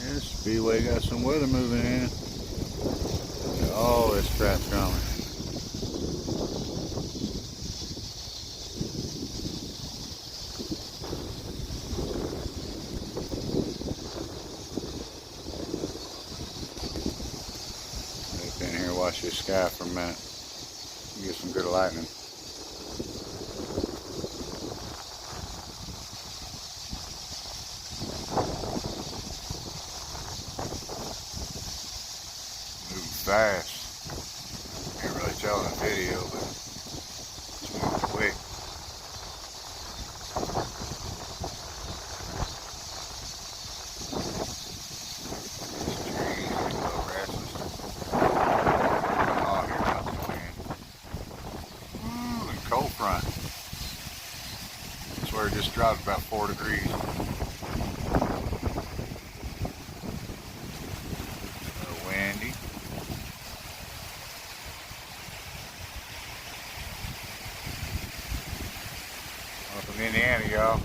This Speedway got some weather moving in. All this crap's coming. Look in here, watch this sky for a minute. Get some good lightning. Moving fast. Can't really tell in the video, but it's moving quick. Cold front. I swear it just dropped about 4 degrees. A little windy. Up in Indiana, y'all.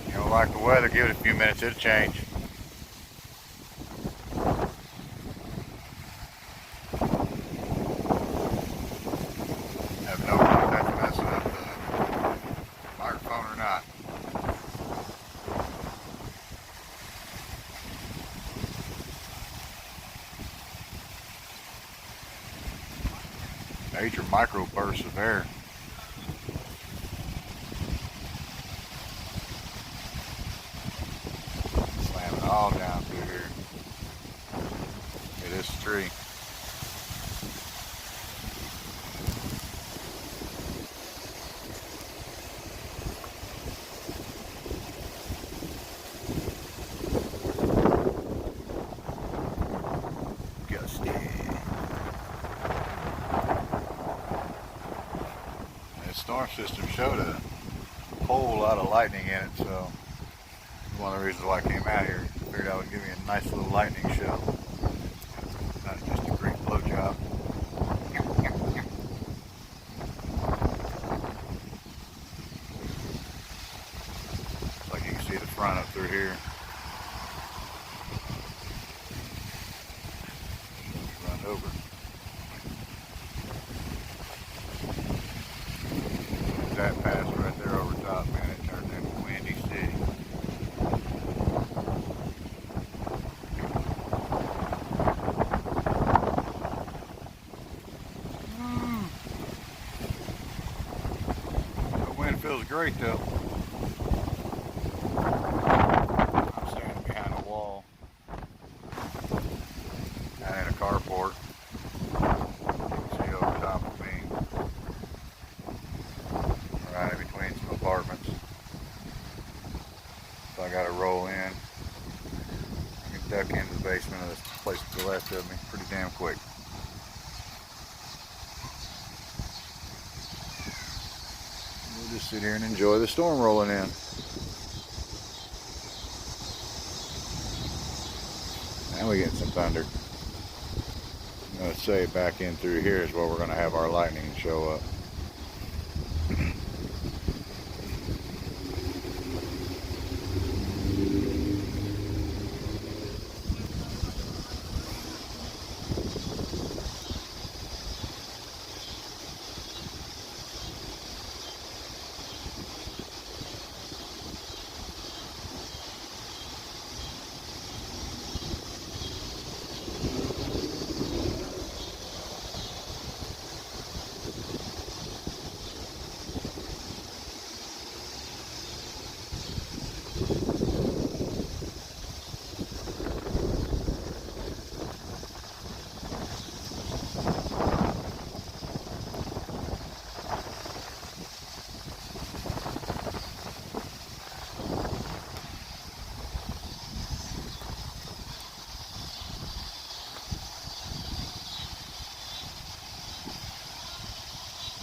You don't like the weather, give it a few minutes, it'll change. Have no clue if that's messing up the microphone or not. Major microbursts of air. Slamming all down through here. It is a tree. The storm system showed a whole lot of lightning in it, so one of the reasons why I came out here. Figured I would give you a nice little lightning show, not just a great blow job. Like you can see the front up through here. Run over. That pass right there over top, man, it turned into Windy City. The wind feels great though. I'm standing behind a wall and in a carport. You can see over top of me. Right in between some apartments. So I gotta roll in. I can duck into the basement of this place to the left of me pretty damn quick. We'll just sit here and enjoy the storm rolling in. Now we get some thunder. I'm gonna say back in through here is where we're gonna have our lightning show up.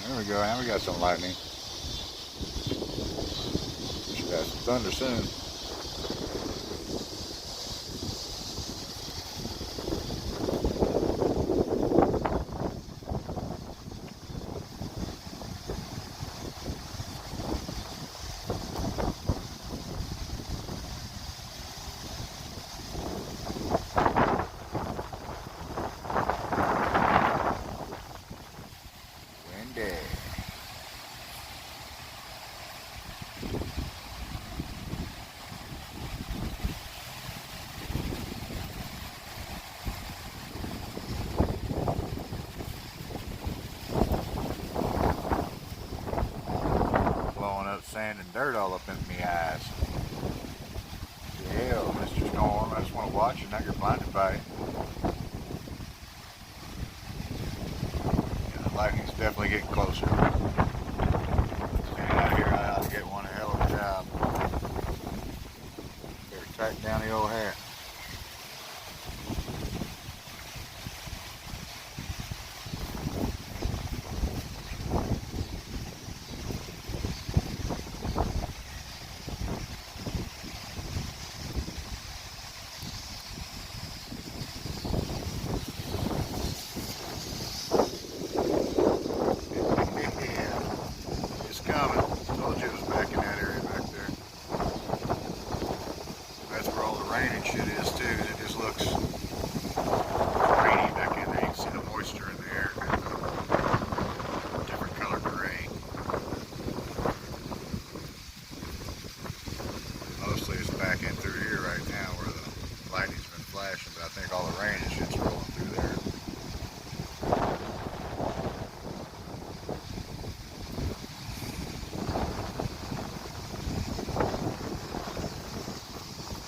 There we go, now we got some lightning. Should have some thunder soon. sand and dirt all up in me eyes. Yeah, Mr. Storm, I just want to watch you, now you're blinded by it. Yeah, the lightning's definitely getting closer. And out here, I ought to get one hell of a job. Better tighten down the old hat. But I think all the rain is just rolling through there.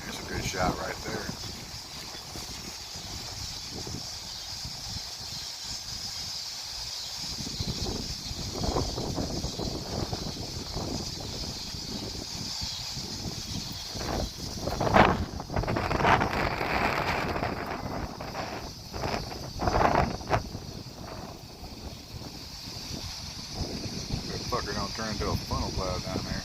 There's a good shot right there. Fucker don't turn into a funnel cloud down there.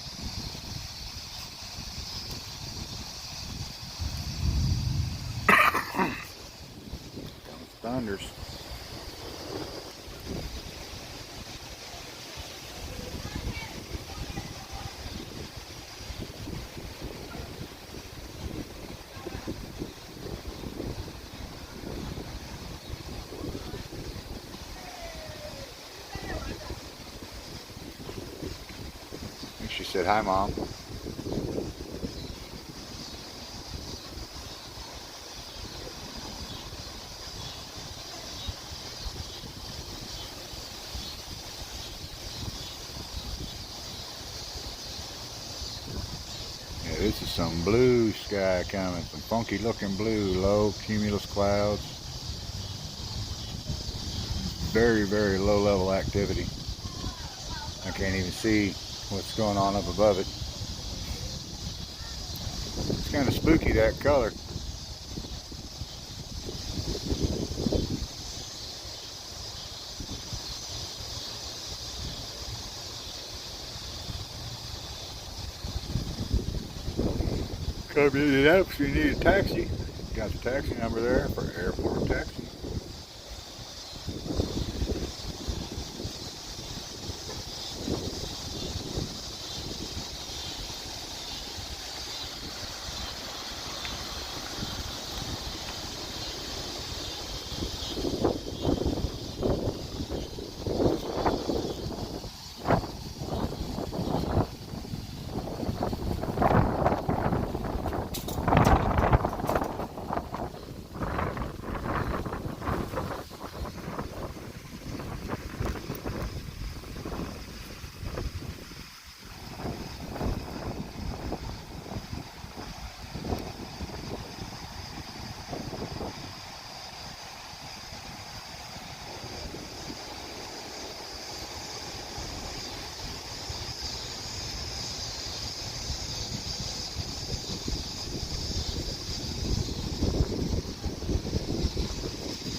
Comes thunders. She said, "Hi, Mom." Yeah, this is some blue sky coming, some funky looking blue, low cumulus clouds. Very, very low level activity. I can't even see what's going on up above it. It's kind of spooky, that color. Come in it up if you need a taxi. Got the taxi number there for airport taxi.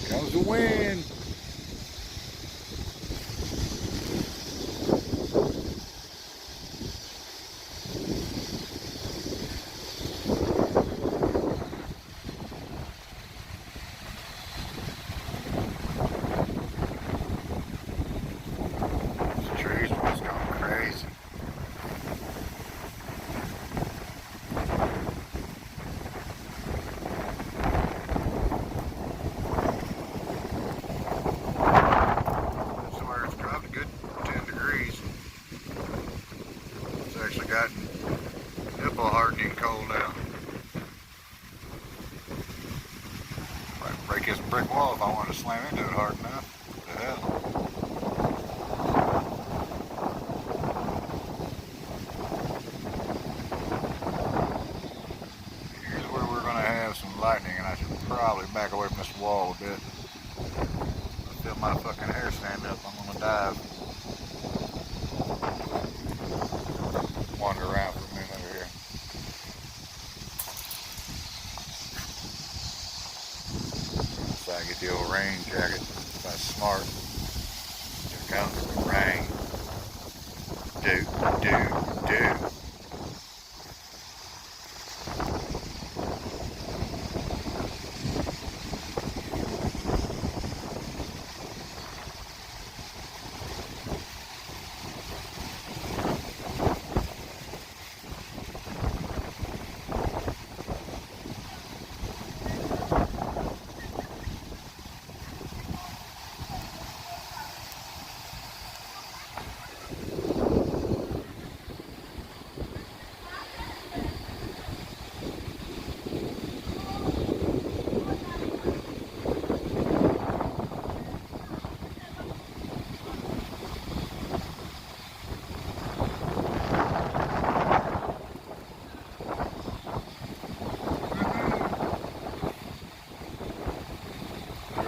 Comes the wind. These trees are just going crazy. Actually gotten nipple hardening cold now. Might break this brick wall if I want to slam into it hard enough. What the hell? probably back away from this wall a bit. I feel my fucking hair stand up. I'm gonna dive. Wander around for a minute over here. So I get the old rain jacket. If that's smart. Here comes the rain. Do.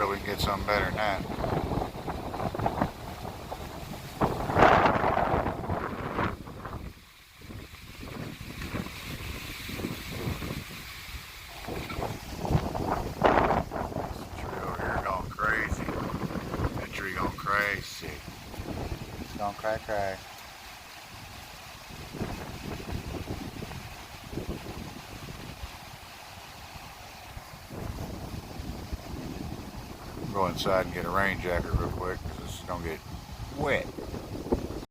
We can get something better than that. Tree over here going crazy. That tree going crazy. It's going cray. Go inside and get a rain jacket real quick because this is gonna get wet.